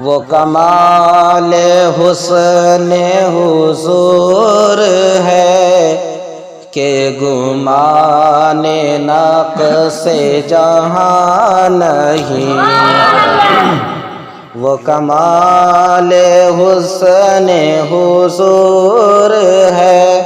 وہ کمال حسن حضور ہے کہ گمان نقص جہاں نہیں۔ وہ کمال حسن حضور ہے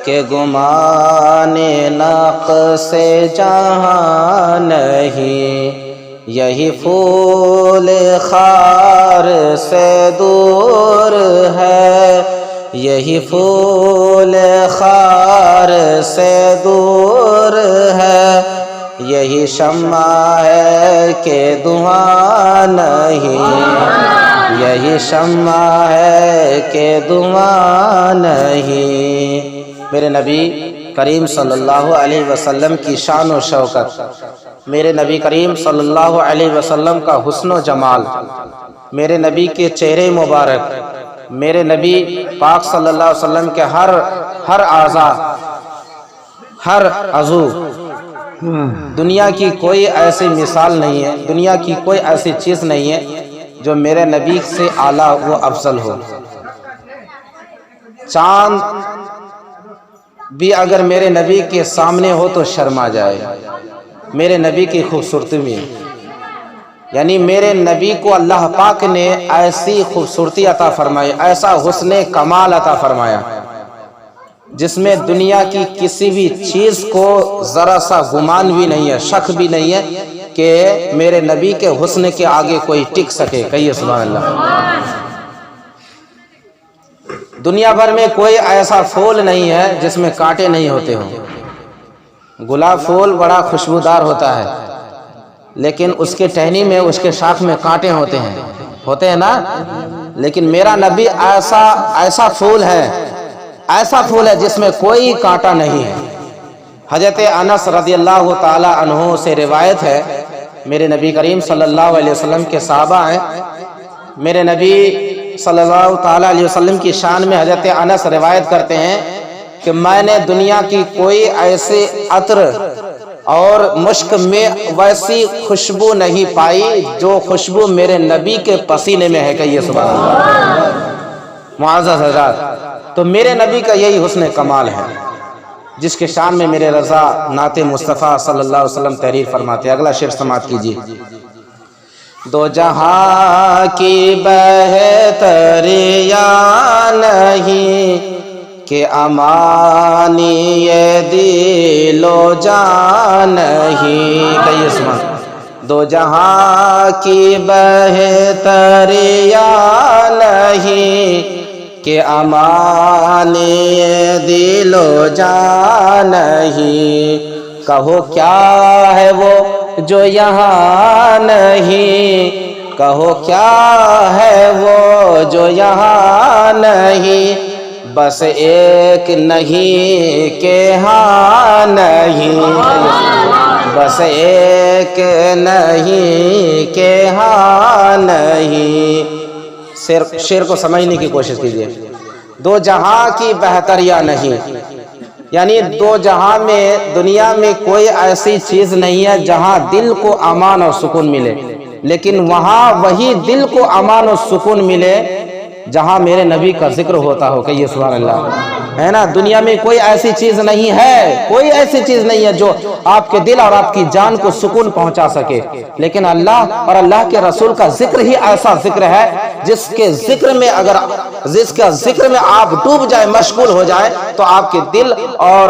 کہ گمان نقص جہاں نہیں۔ یہی پھول خار سے دور ہے، یہی پھول خار سے دور ہے، یہی شمع ہے کہ دھواں نہیں، یہی شمع ہے کہ دھواں نہیں۔ میرے نبی کریم صلی اللہ علیہ وسلم کی شان و شوکت، میرے نبی کریم صلی اللہ علیہ وسلم کا حسن و جمال، میرے نبی کے چہرے مبارک، میرے نبی پاک صلی اللہ علیہ وسلم کے ہر اعضا، ہر عضو، دنیا کی کوئی ایسی مثال نہیں ہے، دنیا کی کوئی ایسی چیز نہیں ہے جو میرے نبی سے اعلیٰ و افضل ہو۔ چاند بھی اگر میرے نبی کے سامنے ہو تو شرما جائے میرے نبی کی خوبصورتی میں۔ یعنی میرے نبی کو اللہ پاک نے ایسی خوبصورتی عطا فرمائی، ایسا حسن کمال عطا فرمایا جس میں دنیا کی کسی بھی چیز کو ذرا سا گمان بھی نہیں ہے، شک بھی نہیں ہے کہ میرے نبی کے حسن کے آگے کوئی ٹک سکے۔ کہیے سبحان اللہ۔ دنیا بھر میں کوئی ایسا پھول نہیں ہے جس میں کانٹے نہیں ہوتے ہوں۔ گلاب پھول بڑا خوشبودار ہوتا ہے، لیکن اس کے ٹہنی میں، اس کے شاخ میں کانٹے ہوتے ہیں نا۔ لیکن میرا نبی ایسا پھول ہے، ایسا پھول ہے جس میں کوئی کانٹا نہیں ہے۔ حضرت انس رضی اللہ تعالی عنہ سے روایت ہے، میرے نبی کریم صلی اللہ علیہ وسلم کے صحابہ ہیں، میرے نبی صلی اللہ تعالی علیہ وسلم کی شان میں حضرت انس روایت کرتے ہیں کہ میں نے دنیا کی کوئی ایسے عطر اور مشک میں ویسی خوشبو نہیں پائی جو خوشبو میرے نبی کے پسینے میں ہے۔ کہیے سبحان اللہ۔ معزز حضرات، تو میرے نبی کا یہی حسن کمال ہے جس کے شان میں میرے رضا نعت مصطفیٰ صلی اللہ علیہ وسلم تحریر فرماتے ہیں۔ اگلا شعر سماعت کیجیے۔ دو جہاں کی بہتر یا نہیں کہ امانی یہ دل و جان نہیں۔ کہیے سبحان۔ دو جہاں کی بہتر یا نہیں کہ امانی یہ دل و جان نہیں۔ کہو کیا ہے وہ جو یہاں نہیں، کہو کیا ہے وہ جو یہاں نہیں، بس ایک نہیں کہ ہاں نہیں، بس ایک نہیں کہ ہاں نہیں۔ شعر کو سمجھنے کی کوشش کیجیے۔ دو جہاں کی بہتریا نہیں، یعنی دو جہاں میں، دنیا میں کوئی ایسی چیز نہیں ہے جہاں دل کو امان اور سکون ملے، لیکن وہاں وہی دل کو امان اور سکون ملے جہاں میرے نبی کا ذکر ہوتا ہو۔ کہیے سبحان اللہ، ہے نا۔ دنیا میں کوئی ایسی چیز نہیں ہے، کوئی ایسی چیز نہیں ہے جو آپ کے دل اور آپ کی جان کو سکون پہنچا سکے، لیکن اللہ اور اللہ کے رسول کا ذکر ہی ایسا ذکر ہے جس کے ذکر میں آپ ڈوب جائے، مشغول ہو جائے تو آپ کے دل اور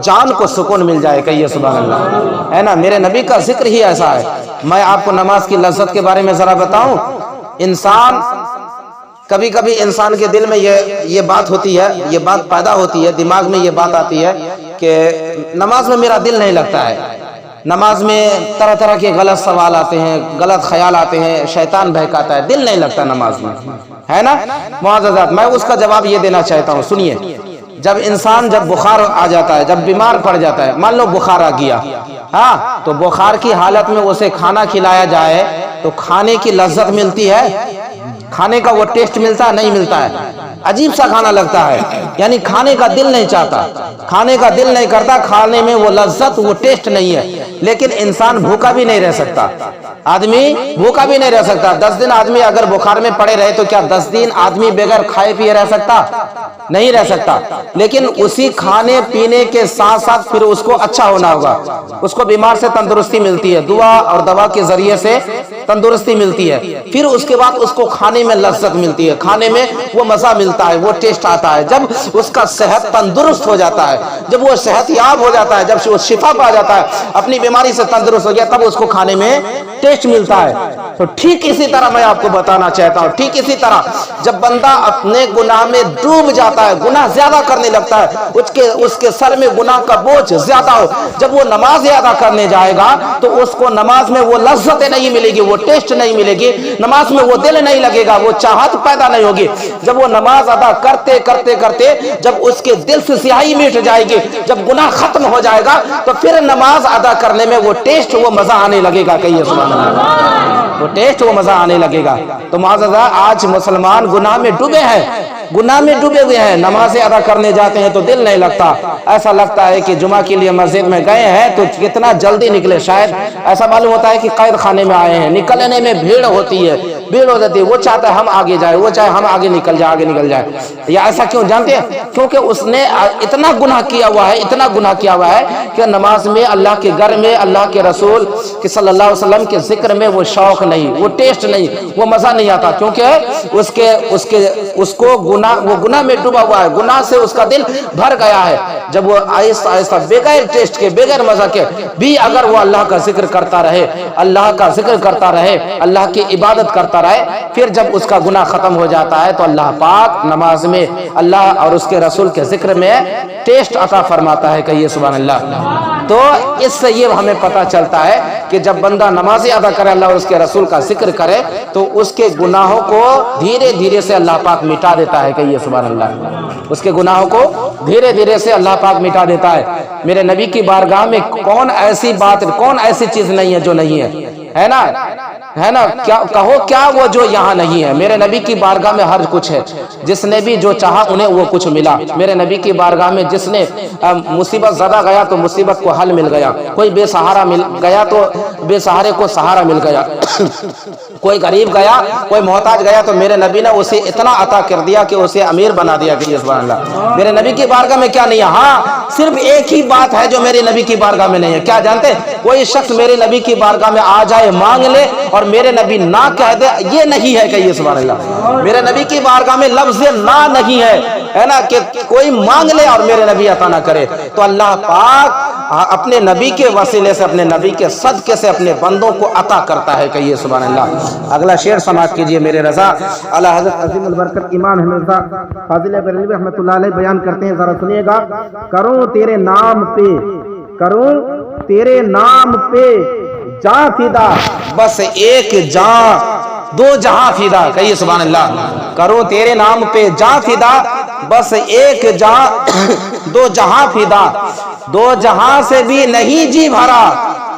جان کو سکون مل جائے۔ کہیے سبحان اللہ، ہے نا۔ میرے نبی کا ذکر ہی ایسا ہے۔ میں آپ کو نماز کی لذت کے بارے میں ذرا بتاؤں۔ کبھی کبھی انسان کے دل میں یہ بات ہوتی ہے، یہ بات پیدا ہوتی ہے، دماغ میں یہ بات آتی ہے کہ نماز میں میرا دل نہیں لگتا ہے، نماز میں طرح طرح کے غلط سوال آتے ہیں، غلط خیال آتے ہیں، شیطان بہکاتا ہے، دل نہیں لگتا نماز میں، ہے نا۔ معززات، میں اس کا جواب یہ دینا چاہتا ہوں، سنیے۔ جب بخار آ جاتا ہے، جب بیمار پڑ جاتا ہے، مان لو بخار آ گیا، ہاں، تو بخار کی حالت میں اسے کھانا کھلایا جائے تو کھانے کی لذت ملتی ہے، کھانے کا وہ ٹیسٹ ملتا ہے؟ نہیں ملتا ہے، عجیب سا کھانا لگتا ہے، یعنی کھانے کا دل نہیں چاہتا، کھانے کا دل نہیں کرتا، کھانے میں وہ لذت، وہ ٹیسٹ نہیں ہے۔ لیکن انسان بھوکا بھی نہیں رہ سکتا, آدمی بھوکا بھی نہیں رہ سکتا. 10 دن آدمی اگر بخار میں پڑے رہے تو کیا 10 دن آدمی بغیر کھائے پیے رہ سکتا؟ نہیں رہ سکتا. لیکن اسی کھانے پینے کے ساتھ ساتھ پھر اس کو اچھا ہونا ہوگا, اس کو بیمار سے تندرستی ملتی ہے, دعا اور دوا کے ذریعے سے تندرستی ملتی ہے. پھر اس کے بعد اس کو کھانے میں لذت ملتی ہے, کھانے میں وہ مزہ ملتا ہے, وہ ٹیسٹ آتا ہے. جب اس کا صحت تندرست ہو جاتا ہے, جب وہ صحت یاب ہو جاتا ہے, جب وہ شفا پا جاتا ہے, اپنی بیماری سے تندرست ہو گیا, تب اس کو کھانے میں ٹیسٹ ملتا ہے. تو ٹھیک اسی طرح میں آپ کو بتانا چاہتا ہوں, ٹھیک اسی طرح جب بندہ اپنے گناہ میں ڈوب جاتا ہے, گناہ زیادہ کرنے لگتا ہے, اس کے سر میں گناہ کا بوجھ زیادہ ہو, جب وہ نماز ادا کرنے جائے گا تو اس کو نماز میں وہ لذت نہیں ملے گی, وہ ٹیسٹ نہیں ملے گی, نماز میں وہ دل نہیں لگے گا, وہ چاہت پیدا نہیں ہوگی. جب وہ نماز ادا کرتے کرتے کرتے جب اس کے دل سے سیاہی مٹ جائے گی, جب گناہ ختم ہو جائے گا, تو پھر نماز ادا کرنے میں وہ ٹیسٹ, وہ مزہ آنے لگے گا. کہیے سبحان اللہ, وہ ٹیسٹ, وہ مزہ آنے لگے گا. تو معاذ آج مسلمان گناہ میں ڈوبے ہیں, گناہ میں ڈوبے ہوئے ہیں, نمازیں ادا کرنے جاتے ہیں تو دل نہیں لگتا. ایسا لگتا ہے کہ جمعہ کے لیے مسجد میں گئے ہیں تو کتنا جلدی نکلے, شاید ایسا معلوم ہوتا ہے کہ قید خانے میں آئے ہیں. نکلنے میں بھیڑ ہوتی ہے, بھیڑ ہو جاتی ہے, وہ چاہتا ہے ہم آگے جائیں, وہ چاہے ہم آگے نکل جائے, آگے نکل جائے. یا ایسا کیوں جانتے ہیں؟ کیونکہ اس نے اتنا گناہ کیا ہوا ہے, اتنا گناہ کیا ہوا ہے کہ نماز میں, اللہ کے گھر میں, اللہ کے رسول کہ صلی اللہ علیہ وسلم کے ذکر میں وہ شوق نہیں, وہ ٹیسٹ نہیں, وہ مزہ نہیں آتا, کیونکہ اس کو گناہ میں ڈوبا ہوا ہے, گناہ سے اس کا دل بھر گیا ہے. جب وہ آہستہ آہستہ بغیر ٹیسٹ کے, بغیر مزہ کے بھی اگر وہ اللہ کا ذکر کرتا رہے, اللہ کا ذکر کرتا رہے, اللہ کی عبادت کرتا رہے, پھر جب اس کا گناہ ختم ہو جاتا ہے تو اللہ پاک نماز میں, اللہ اور اس کے رسول کے ذکر میں ٹیسٹ عطا فرماتا ہے. کہیے سبحان اللہ. تو اس سے یہ ہمیں پتہ چلتا ہے کہ جب بندہ نمازیں ادا کرے, اللہ اور اس کے رسول کا ذکر کرے, تو اس کے گناہوں کو دھیرے دھیرے سے اللہ پاک مٹا دیتا ہے. کہیے سبحان اللہ. اس کے گناہوں کو دھیرے دھیرے سے اللہ پاک مٹا دیتا ہے. میرے نبی کی بارگاہ میں کون ایسی بات, کون ایسی چیز نہیں ہے جو نہیں ہے نا, ہے نا, کہو کیا وہ جو یہاں نہیں ہے. میرے نبی کی بارگاہ میں ہر کچھ ہے, جس نے بھی جو چاہا انہیں وہ کچھ ملا. میرے نبی کی بارگاہ میں جس نے مصیبت زدہ گیا تو مصیبت کو حل مل گیا, کوئی بے سہارا مل گیا تو بے سہارے کو سہارا مل گیا, کوئی غریب گیا, کوئی محتاج گیا تو میرے نبی نے اسے اتنا عطا کر دیا کہ اسے امیر بنا دیا. کہ سبحان اللہ. میرے نبی کی بارگاہ میں کیا نہیں ہے؟ ہاں, صرف ایک ہی بات ہے جو میرے نبی کی بارگاہ میں نہیں ہے. کیا جانتے؟ کوئی شخص میرے نبی کی بارگاہ میں آ جائے, مانگ لے, اور میرے نبی نہ کہہ دے, یہ نہیں ہے. کہیے سبحان اللہ. میرے نبی کی بارگاہ میں لفظ نہ نہیں ہے نا, کہ کوئی مانگ لے اور میرے نبی عطا نہ کرے. تو اللہ پاک اپنے نبی کے وسیلے سے, اپنے نبی کے صدقے سے اپنے بندوں کو عطا کرتا ہے. کہیے سبحان اللہ. اگلا شعر سماعت کیجئے میرے رضا اعلیٰ حضرت عظیم البرکت امام مرزا فاضل بریلوی رحمۃ اللہ علیہ بیان کرتے ہیں, ذرا سنیے گا. کروں تیرے نام پہ, کروں تیرے نام پہ جاں فدا, بس ایک جاں دو جہاں فدا. کہیے سبحان اللہ. کروں تیرے نام پہ جاں فدا, بس ایک جاں دو جہاں فدا. دو جہاں سے بھی نہیں جی بھرا,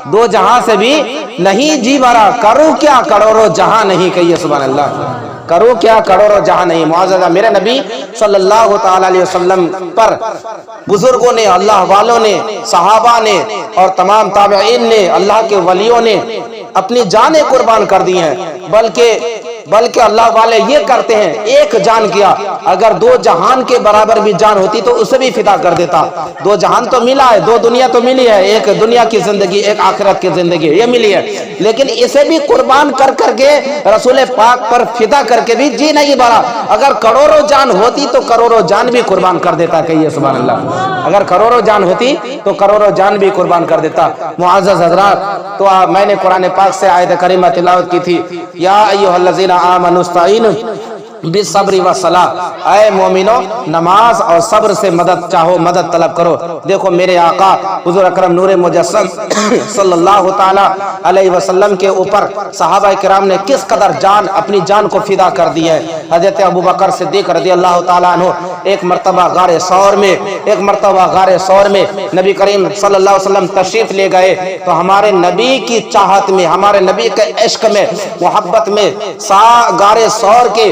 دو جہاں سے بھی نہیں جی بھرا, کروں کیا کروڑوں جہاں نہیں. کہیے سبحان اللہ. کرو کیا کروڑوں جہاں نہیں. معاذ میرے نبی صلی اللہ تعالی علیہ وسلم پر بزرگوں نے, اللہ والوں نے, صحابہ نے اور تمام تابعین نے, اللہ کے ولیوں نے اپنی جانیں قربان کر دی ہیں. بلکہ اللہ والے یہ کرتے ہیں, ایک جان کیا, اگر دو جہان کے برابر بھی جان ہوتی تو اسے بھی فدا کر دیتا. دو جہان تو ملا ہے, دو دنیا تو ملی ہے, ایک دنیا کی زندگی, ایک آخرت کی زندگی, یہ ملی ہے, لیکن اسے بھی قربان کر کے رسول پاک پر فدا کر کے بھی جی نہیں بھرا. اگر کروڑوں جان ہوتی تو کروڑوں جان بھی قربان کر دیتا. کہیے سبحان اللہ. اگر کروڑوں جان ہوتی تو کروڑوں جان بھی قربان کر دیتا. معزز حضرات, تو میں نے قرآن پاک سے آیت کریمہ تلاوت کی تھی, یا ایھا الذین آمنوا استعینوا بالصبر والصلاۃ, اے مومنو نماز اور صبر سے مدد چاہو, مدد طلب کرو. دیکھو میرے آقا حضور اکرم نور مجسم صلی اللہ تعالی علیہ وسلم کے اوپر صحابہ کرام نے کس قدر جان, اپنی جان کو فدا کر دی ہے. حضرت ابوبکر صدیق رضی اللہ تعالیٰ عنہ ایک مرتبہ غار ثور میں نبی کریم صلی اللہ علیہ وسلم تشریف لے گئے, تو ہمارے نبی کی چاہت میں, ہمارے نبی کے عشق میں, محبت میں غار ثور کے